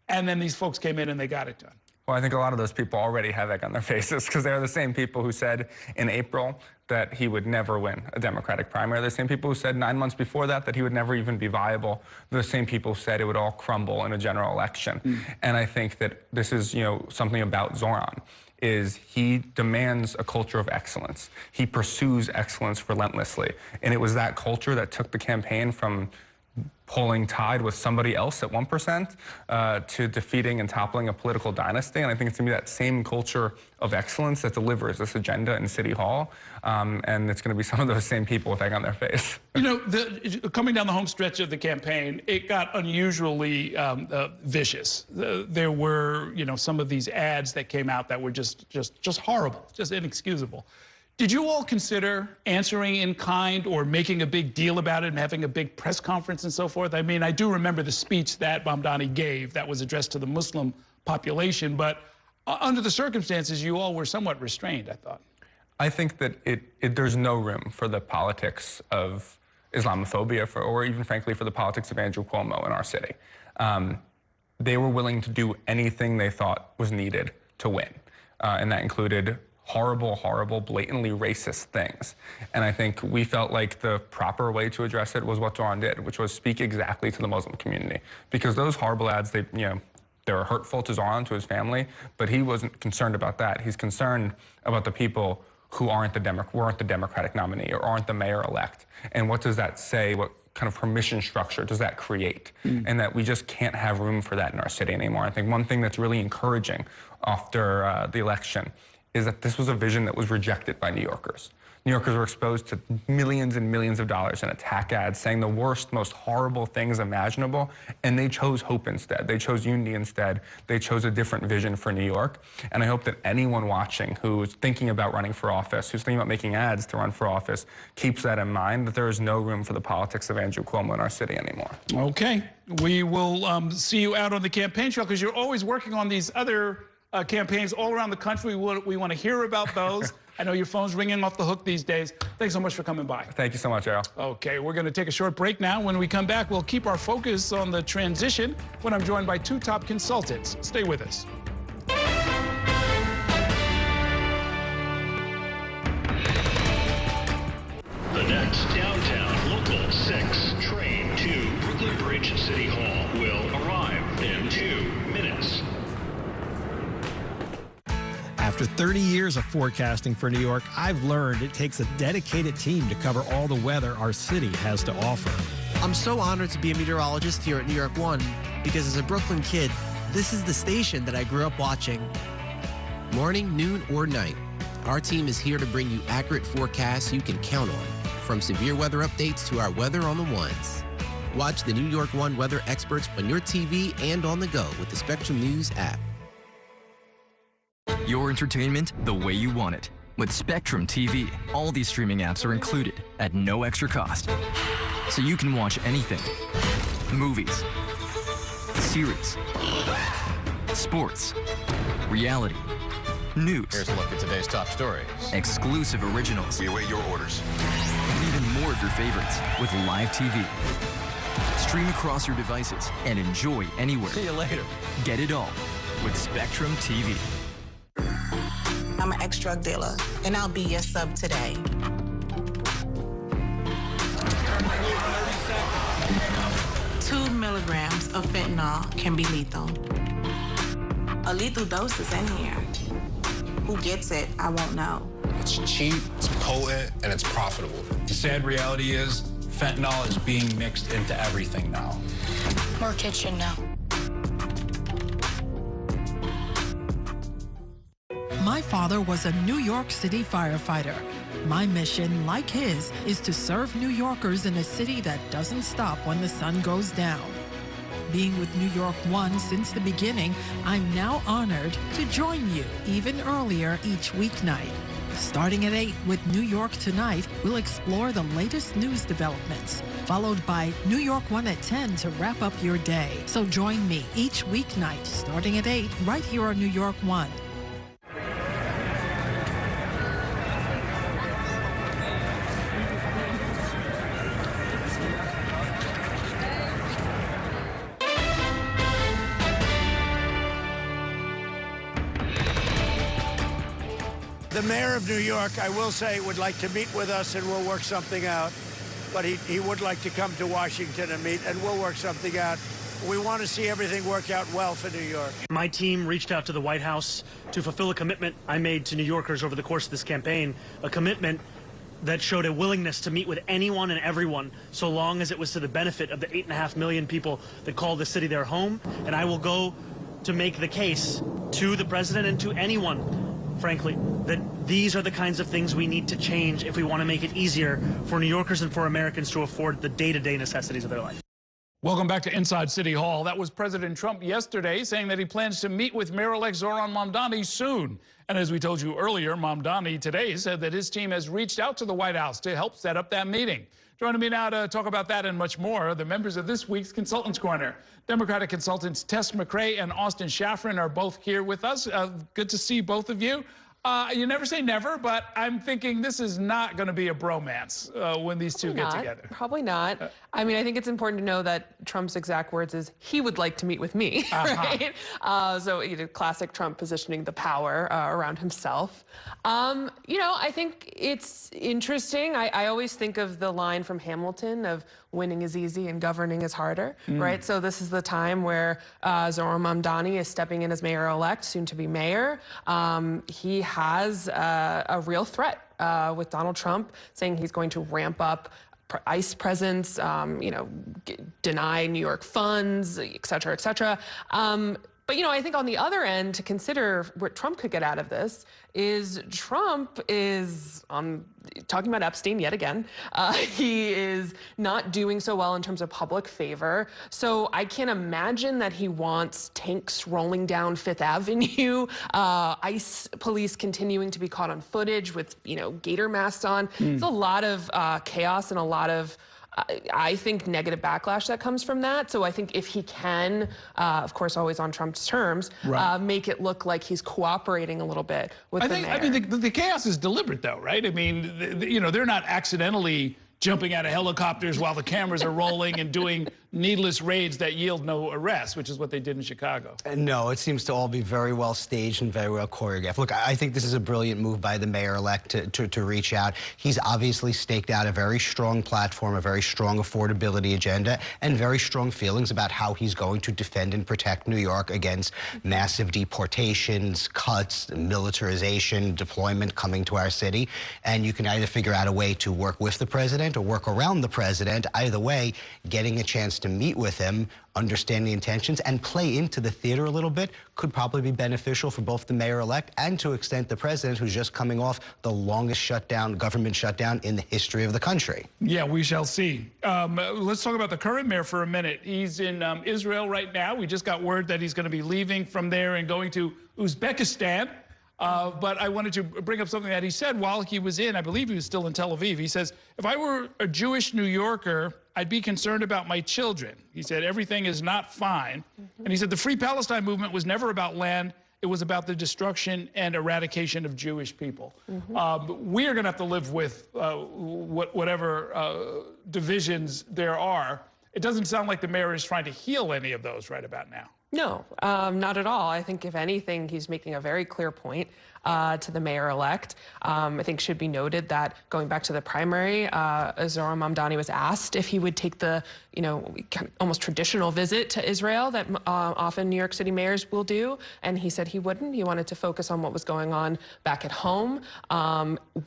And then these folks came in and they got it done. Well, I think a lot of those people already have egg on their faces because they're the same people who said in April that he would never win a Democratic primary. They're the same people who said 9 months before that he would never even be viable. They're the same people who said it would all crumble in a general election. And I think that this is, you know, something about Zohran. Is he demands a culture of excellence. He pursues excellence relentlessly. And it was that culture that took the campaign from polling tied with somebody else at 1% to defeating and toppling a political dynasty. And I think it's going to be that same culture of excellence that delivers this agenda in City Hall. And it's going to be some of those same people with egg on their face. You know, coming down the home stretch of the campaign, it got unusually vicious. There were, you know, some of these ads that came out that were just horrible, just inexcusable. Did you all consider answering in kind or making a big deal about it and having a big press conference and so forth? I mean, I do remember the speech that Mamdani gave that was addressed to the Muslim population, but under the circumstances, you all were somewhat restrained, I thought. I think that there's no room for the politics of Islamophobia, or even, frankly, for the politics of Andrew Cuomo in our city. They were willing to do anything they thought was needed to win, and that included horrible, blatantly racist things. And I think we felt like the proper way to address it was what Zohran did, which was speak exactly to the Muslim community. Because those horrible ads, they were hurtful to Zohran, to his family, but he wasn't concerned about that. He's concerned about the people who weren't the Democratic nominee or aren't the mayor-elect. And what does that say? What kind of permission structure does that create? And that we just can't have room for that in our city anymore. I think one thing that's really encouraging after the election is that this was a vision that was rejected by New Yorkers. New Yorkers were exposed to millions and millions of dollars in attack ads saying the worst, most horrible things imaginable, and they chose hope instead. They chose unity instead. They chose a different vision for New York. And I hope that anyone watching who's thinking about running for office, who's thinking about making ads to run for office, keeps that in mind, that there is no room for the politics of Andrew Cuomo in our city anymore. Okay. We will see you out on the campaign trail because you're always working on these other campaigns all around the country. We want to hear about those. I know your phone's ringing off the hook these days. Thanks so much for coming by. Thank you so much, Errol. Okay, we're going to take a short break now. When we come back, we'll keep our focus on the transition when I'm joined by two top consultants. Stay with us. The next downtown Local 6 train to Brooklyn Bridge City Hall will arrive in 2 minutes. After 30 years of forecasting for New York, I've learned it takes a dedicated team to cover all the weather our city has to offer. I'm so honored to be a meteorologist here at New York One because as a Brooklyn kid, this is the station that I grew up watching. Morning, noon, or night, our team is here to bring you accurate forecasts you can count on, from severe weather updates to our weather on the ones. Watch the New York One weather experts on your TV and on the go with the Spectrum News app. Your entertainment the way you want it. With Spectrum TV, all these streaming apps are included at no extra cost. So you can watch anything. Movies, series, sports, reality, news. Here's a look at today's top stories. Exclusive originals. We await your orders. And even more of your favorites with live TV. Stream across your devices and enjoy anywhere. See you later. Get it all with Spectrum TV. I'm an ex-drug dealer, and I'll be your sub today. Two milligrams of fentanyl can be lethal. A lethal dose is in here. Who gets it, I won't know. It's cheap, it's potent, and it's profitable. The sad reality is fentanyl is being mixed into everything now. More kitchen now. My father was a New York City firefighter. My mission, like his, is to serve New Yorkers in a city that doesn't stop when the sun goes down. Being with New York One since the beginning, I'm now honored to join you even earlier each weeknight. Starting at 8 with New York Tonight, we'll explore the latest news developments, followed by New York One at 10 to wrap up your day. So join me each weeknight starting at 8 right here on New York One. The mayor of New York, I will say, would like to meet with us and we'll work something out. But he would like to come to Washington and meet, and we'll work something out. We want to see everything work out well for New York. My team reached out to the White House to fulfill a commitment I made to New Yorkers over the course of this campaign, a commitment that showed a willingness to meet with anyone and everyone, so long as it was to the benefit of the 8.5 million people that call the city their home. And I will go to make the case to the president and to anyone, frankly, that these are the kinds of things we need to change if we want to make it easier for New Yorkers and for Americans to afford the day-to-day necessities of their life. Welcome back to Inside City Hall. That was President Trump yesterday saying that he plans to meet with Mayor-elect Zohran Mamdani soon. And as we told you earlier, Mamdani today said that his team has reached out to the White House to help set up that meeting. Joining me now to talk about that and much more are the members of this week's Consultants Corner. Democratic consultants Tess McRae and Austin Shafran are both here with us. Good to see both of you. You never say never, but I'm thinking this is not going to be a bromance when these two get together. Probably not. I mean, I think it's important to know that Trump's exact words is he would like to meet with me, right? So, you know, classic Trump positioning the power around himself. You know, I think it's interesting. I always think of the line from Hamilton of winning is easy and governing is harder, right? So this is the time where Zohran Mamdani is stepping in as mayor-elect, soon to be mayor. He has a real threat with Donald Trump saying he's going to ramp up ICE presence, you know, deny New York funds, et cetera, et cetera. But, you know, I think on the other end, to consider what Trump could get out of this is Trump is talking about Epstein yet again. He is not doing so well in terms of public favor. So I can't imagine that he wants tanks rolling down Fifth Avenue, ICE police continuing to be caught on footage with, you know, gator masks on. There's a lot of chaos and a lot of I think negative backlash that comes from that. So I think if he can, of course, always on Trump's terms, make it look like he's cooperating a little bit with the mayor. I mean, the chaos is deliberate, though, right? I mean, you know, they're not accidentally jumping out of helicopters while the cameras are rolling and doing needless raids that yield no arrests, which is what they did in Chicago. No, it seems to all be very well staged and very well choreographed. Look, I think this is a brilliant move by the mayor-elect to reach out. He's obviously staked out a very strong platform, a very strong affordability agenda, and very strong feelings about how he's going to defend and protect New York against massive deportations, cuts, militarization, deployment coming to our city. And you can either figure out a way to work with the president or work around the president. Either way, getting a chance to meet with him, understand the intentions, and play into the theater a little bit could probably be beneficial for both the mayor-elect and, to extent, the president, who's just coming off the longest shutdown, government shutdown in the history of the country. Yeah, we shall see. Let's talk about the current mayor for a minute. He's in Israel right now. We just got word that he's going to be leaving from there and going to Uzbekistan. But I wanted to bring up something that he said while he was I believe he was still in Tel Aviv. He says, if I were a Jewish New Yorker, I'd be concerned about my children. He said, everything is not fine. And he said, the Free Palestine movement was never about land. It was about the destruction and eradication of Jewish people. We are going to have to live with whatever divisions there are. It doesn't sound like the mayor is trying to heal any of those right about now. No, not at all. I think if anything, he's making a very clear point to the mayor-elect. I think should be noted that going back to the primary, Zohran Mamdani was asked if he would take the, almost traditional visit to Israel that often New York City mayors will do, and he said he wouldn't. He wanted to focus on what was going on back at home.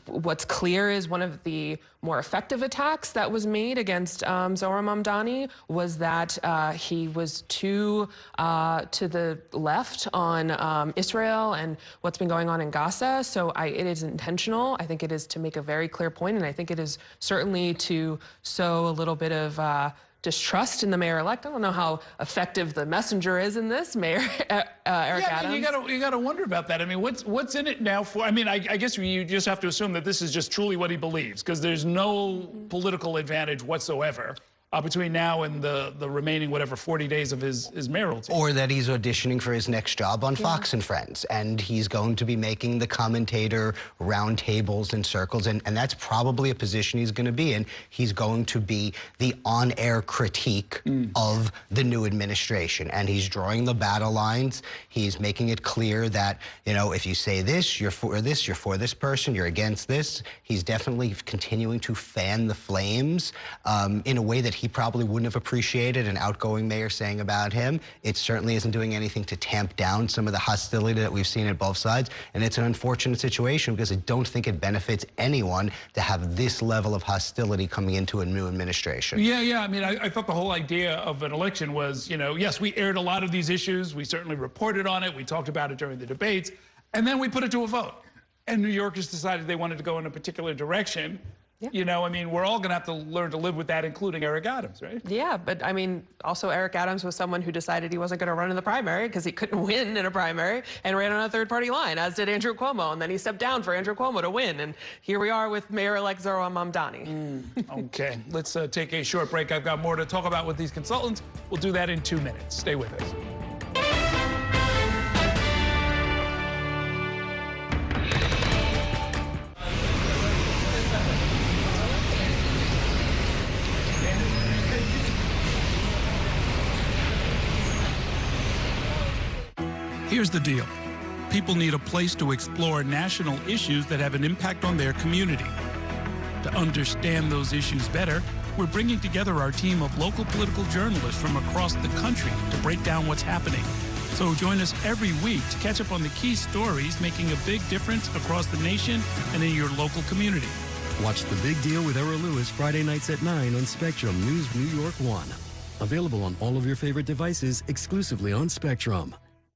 What's clear is one of the more effective attacks that was made against Zohran Mamdani was that he was too to the left on Israel and what's been going on in Gaza. So it is intentional. I think it is to make a very clear point, and I think it is certainly to sow a little bit of distrust in the mayor-elect. I don't know how effective the messenger is in this, Mayor Eric Adams. You got to wonder about that. I mean, what's in it now for? I mean, I guess you just have to assume that this is just truly what he believes, because there's no political advantage whatsoever between now and the remaining, 40 days of his mayoralty. Or that he's auditioning for his next job on Fox and Friends, and he's going to be making the commentator round tables and circles, and that's probably a position he's going to be in. He's going to be the on-air critique of the new administration, and he's drawing the battle lines. He's making it clear that, if you say this, you're for this person, you're against this. He's definitely continuing to fan the flames in a way that he probably wouldn't have appreciated an outgoing mayor saying about him. It certainly isn't doing anything to tamp down some of the hostility that we've seen at both sides. And it's an unfortunate situation because I don't think it benefits anyone to have this level of hostility coming into a new administration. Yeah. I mean, I thought the whole idea of an election was, yes, we aired a lot of these issues. We certainly reported on it. We talked about it during the debates. And then we put it to a vote. And New Yorkers decided they wanted to go in a particular direction. Yeah. I mean, we're all going to have to learn to live with that, including Eric Adams, right? Yeah, but I mean, also Eric Adams was someone who decided he wasn't going to run in the primary because he couldn't win in a primary and ran on a third-party line, as did Andrew Cuomo. And then he stepped down for Andrew Cuomo to win. And here we are with Mayor-elect Zohran Mamdani. Okay, let's take a short break. I've got more to talk about with these consultants. We'll do that in 2 minutes. Stay with us. Here's the deal. People need a place to explore national issues that have an impact on their community. To understand those issues better, we're bringing together our team of local political journalists from across the country to break down what's happening. So join us every week to catch up on the key stories making a big difference across the nation and in your local community. Watch The Big Deal with Errol Lewis Friday nights at 9 on Spectrum News New York 1. Available on all of your favorite devices exclusively on Spectrum.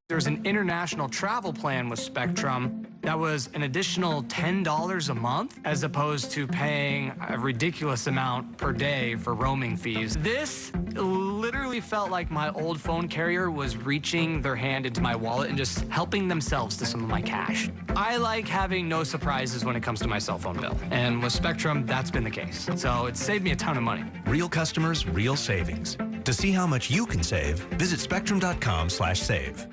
There's an international travel plan with Spectrum that was an additional $10 a month, as opposed to paying a ridiculous amount per day for roaming fees. This literally felt like my old phone carrier was reaching their hand into my wallet and just helping themselves to some of my cash. I like having no surprises when it comes to my cell phone bill. And with Spectrum, that's been the case. So it saved me a ton of money. Real customers, real savings. To see how much you can save, visit spectrum.com/save.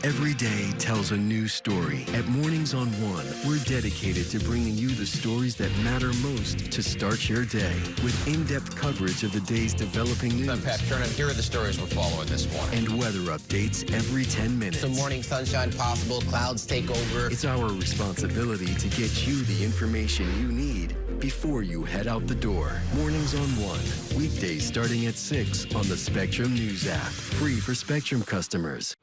Every day tells a new story. At Mornings on One, we're dedicated to bringing you the stories that matter most to start your day with in-depth coverage of the day's developing news. I'm Pat Kernan. Here are the stories we're following this morning. And weather updates every 10 minutes. Some morning sunshine possible, clouds take over. It's our responsibility to get you the information you need before you head out the door. Mornings on One, weekdays starting at 6 on the Spectrum News app. Free for Spectrum customers.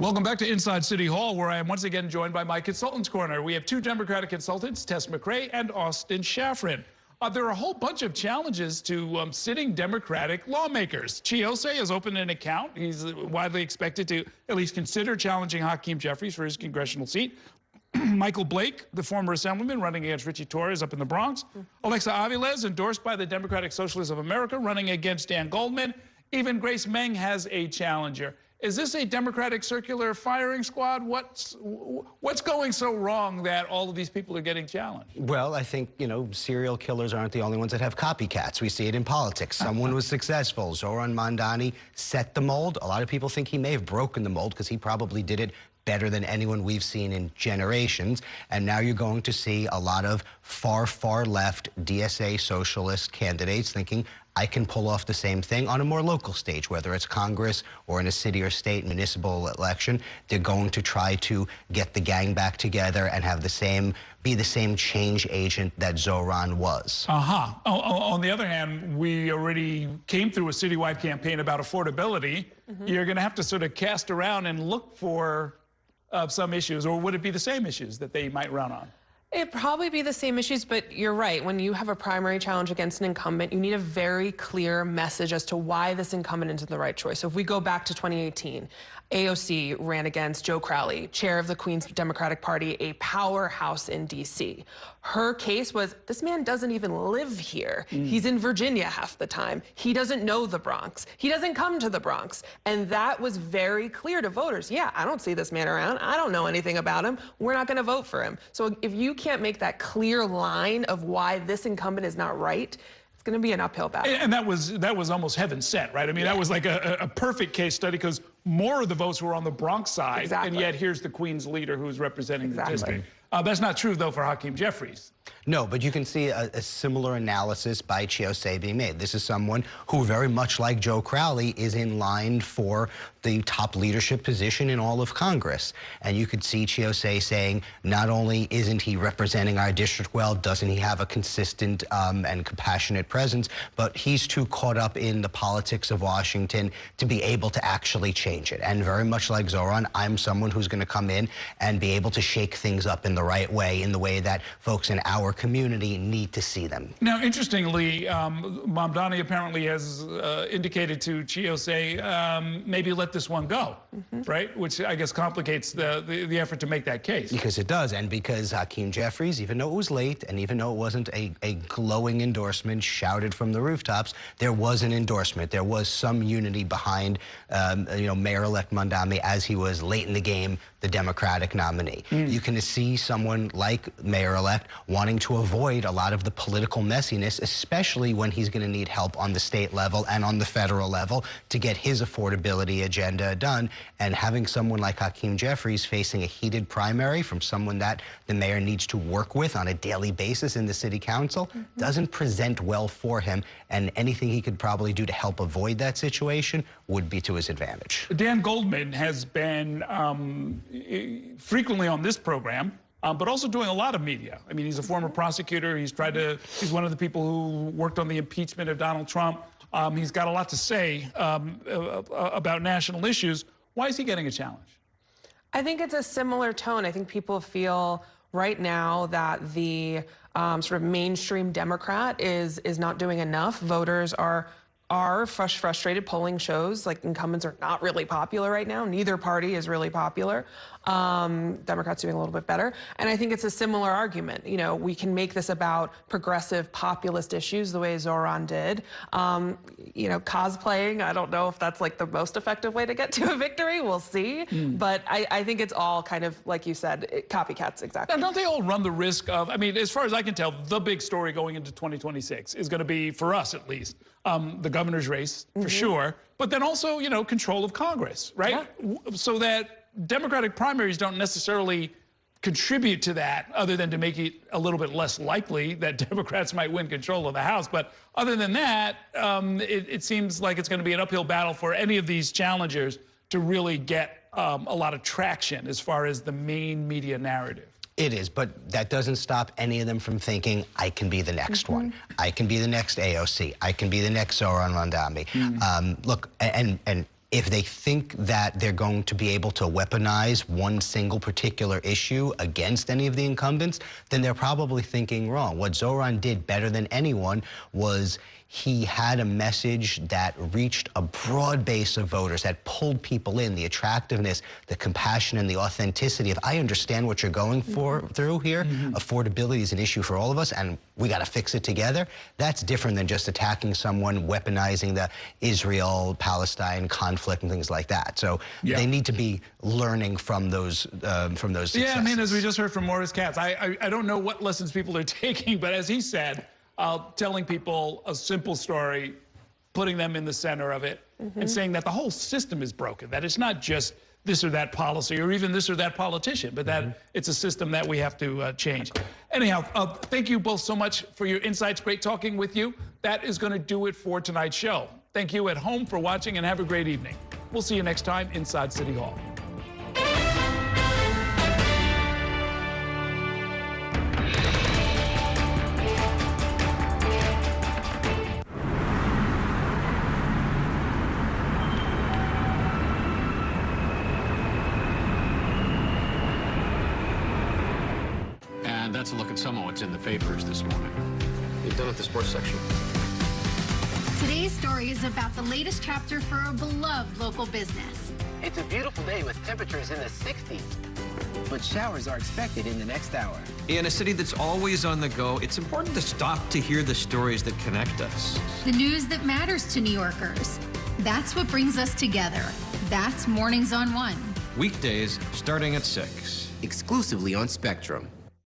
Welcome back to Inside City Hall, where I am once again joined by my Consultants Corner. We have two Democratic consultants, Tess McRae and Austin Shafran. There are a whole bunch of challenges to sitting Democratic lawmakers. Chiose has opened an account. He's widely expected to at least consider challenging Hakeem Jeffries for his congressional seat. Michael Blake, the former assemblyman running against Richie Torres up in the Bronx. Alexa Aviles, endorsed by the Democratic Socialists of America, running against Dan Goldman. Even Grace Meng has a challenger. Is this a Democratic circular firing squad? What's going so wrong that all of these people are getting challenged? Well, I think, serial killers aren't the only ones that have copycats. We see it in politics. Someone was successful. Zohran Mamdani set the mold. A lot of people think he may have broken the mold because he probably did it better than anyone we've seen in generations. And now you're going to see a lot of far left DSA socialist candidates thinking, I can pull off the same thing on a more local stage, whether it's Congress or in a city or state municipal election. They're going to try to get the gang back together and have be the same change agent that Zohran was. On the other hand, we already came through a citywide campaign about affordability. You're going to have to sort of cast around and look for some issues, or would it be the same issues that they might run on? It'd probably be the same issues, but you're right. When you have a primary challenge against an incumbent, you need a very clear message as to why this incumbent isn't the right choice. So if we go back to 2018, AOC ran against Joe Crowley, chair of the Queens Democratic Party, a powerhouse in D.C. Her case was, this man doesn't even live here. He's in Virginia half the time. He doesn't know the Bronx. He doesn't come to the Bronx. And that was very clear to voters. Yeah, I don't see this man around. I don't know anything about him. We're not going to vote for him. So if you can't make that clear line of why this incumbent is not right, it's going to be an uphill battle. And that was almost heaven sent, right? I mean, that was like a perfect case study because more of the votes were on the Bronx side, and yet here's the Queens leader who's representing the district. That's not true, though, for Hakeem Jeffries. No, but you can see a similar analysis by Chiose being made. This is someone who, very much like Joe Crowley, is in line for the top leadership position in all of Congress. And you could see Chiose saying, not only isn't he representing our district well, doesn't he have a consistent and compassionate presence, but he's too caught up in the politics of Washington to be able to actually change it. And very much like Zohran, I'm someone who's going to come in and be able to shake things up in the right way, in the way that folks in our community need to see them. Now, interestingly, Mamdani apparently has indicated to Chiose, maybe let this one go, right? Which I guess complicates the effort to make that case. Because it does, and because Hakeem Jeffries, even though it was late, and even though it wasn't a glowing endorsement shouted from the rooftops, there was an endorsement. There was some unity behind, Mayor-elect Mamdani as he was late in the game, the Democratic nominee. You can see someone like Mayor-elect wanting to avoid a lot of the political messiness, especially when he's going to need help on the state level and on the federal level to get his affordability agenda done. And having someone like Hakeem Jeffries facing a heated primary from someone that the mayor needs to work with on a daily basis in the city council doesn't present well for him. And anything he could probably do to help avoid that situation would be to his advantage. Dan Goldman has been frequently on this program, but also doing a lot of media. I mean, he's a former prosecutor. He's one of the people who worked on the impeachment of Donald Trump. He's got a lot to say about national issues. Why is he getting a challenge? I think it's a similar tone. I think people feel right now that the sort of mainstream Democrat is not doing enough. Voters are frustrated. Polling shows like incumbents are not really popular right now. Neither party is really popular. Democrats doing a little bit better. And I think it's a similar argument. We can make this about progressive populist issues the way Zohran did. Cosplaying, I don't know if that's like the most effective way to get to a victory. We'll see. But I think it's all kind of, like you said, copycats, exactly. Now, don't they all run the risk of, I mean, as far as I can tell, the big story going into 2026 is going to be, for us at least, the governor's race, for sure, but then also, control of Congress, right? So that Democratic primaries don't necessarily contribute to that other than to make it a little bit less likely that Democrats might win control of the House. But other than that, it seems like it's going to be an uphill battle for any of these challengers to really get a lot of traction as far as the main media narrative. It is, but that doesn't stop any of them from thinking, I can be the next one. I can be the next AOC. I can be the next Zohran Mamdani. Look, and if they think that they're going to be able to weaponize one single particular issue against any of the incumbents, then they're probably thinking wrong. What Zohran did better than anyone was he had a message that reached a broad base of voters, that pulled people in, the attractiveness, the compassion, and the authenticity of, I understand what you're going through here. Affordability is an issue for all of us, and we got to fix it together. That's different than just attacking someone, weaponizing the Israel-Palestine conflict and things like that. So they need to be learning from those successes. Yeah, I mean, as we just heard from Maurice Katz, I don't know what lessons people are taking, but as he said, telling people a simple story, putting them in the center of it, and saying that the whole system is broken, that it's not just this or that policy or even this or that politician, but that it's a system that we have to change. Anyhow, thank you both so much for your insights. Great talking with you. That is going to do it for tonight's show. Thank you at home for watching, and have a great evening. We'll see you next time inside City Hall. That's a look at some of what's in the papers this morning. You've done at the sports section. Today's story is about the latest chapter for a beloved local business. It's a beautiful day with temperatures in the 60s, but showers are expected in the next hour. In a city that's always on the go, it's important to stop to hear the stories that connect us. The news that matters to New Yorkers. That's what brings us together. That's Mornings on One. Weekdays starting at 6. Exclusively on Spectrum.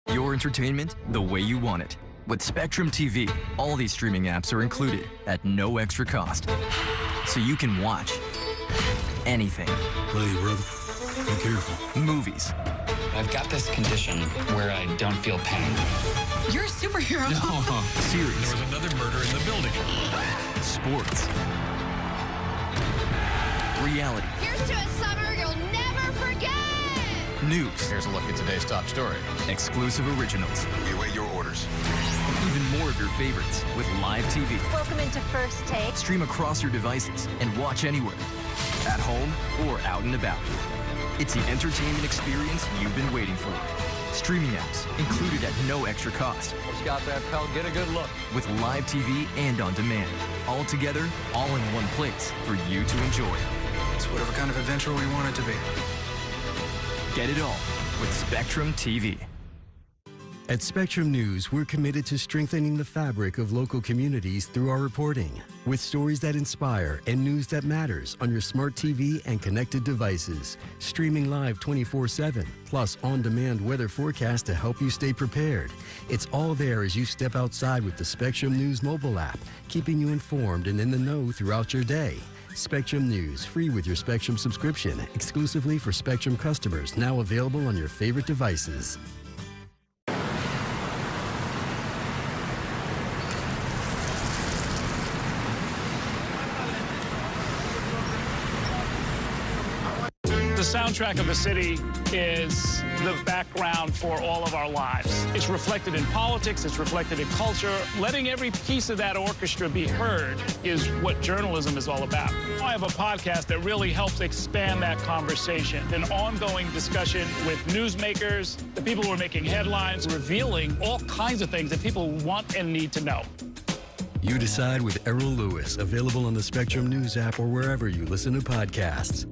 Your entertainment the way you want it. With Spectrum TV, all these streaming apps are included at no extra cost. So you can watch anything. Hey, brother. Be careful. Movies. I've got this condition where I don't feel pain. You're a superhero. No. Series. There was another murder in the building. Sports. Reality. Here's to a summer you'll never forget. News. Here's a look at today's top story. Exclusive originals. We await your orders. Even more of your favorites with live TV. Welcome into First Take. Stream across your devices and watch anywhere. At home or out and about. It's the entertainment experience you've been waiting for. Streaming apps included at no extra cost. Who's got that, pal? Get a good look. With live TV and on demand. All together, all in one place for you to enjoy. It's whatever kind of adventure we want it to be. Get it all with Spectrum TV. At Spectrum News, we're committed to strengthening the fabric of local communities through our reporting, with stories that inspire and news that matters on your smart TV and connected devices, streaming live 24/7, plus on-demand weather forecast to help you stay prepared. It's all there as you step outside with the Spectrum News mobile app, keeping you informed and in the know throughout your day. Spectrum News, free with your Spectrum subscription, exclusively for Spectrum customers, now available on your favorite devices. The soundtrack of the city is the background for all of our lives. It's reflected in politics, it's reflected in culture. Letting every piece of that orchestra be heard is what journalism is all about. I have a podcast that really helps expand that conversation, an ongoing discussion with newsmakers, the people who are making headlines, revealing all kinds of things that people want and need to know. You decide with Errol Lewis, available on the Spectrum News app or wherever you listen to podcasts.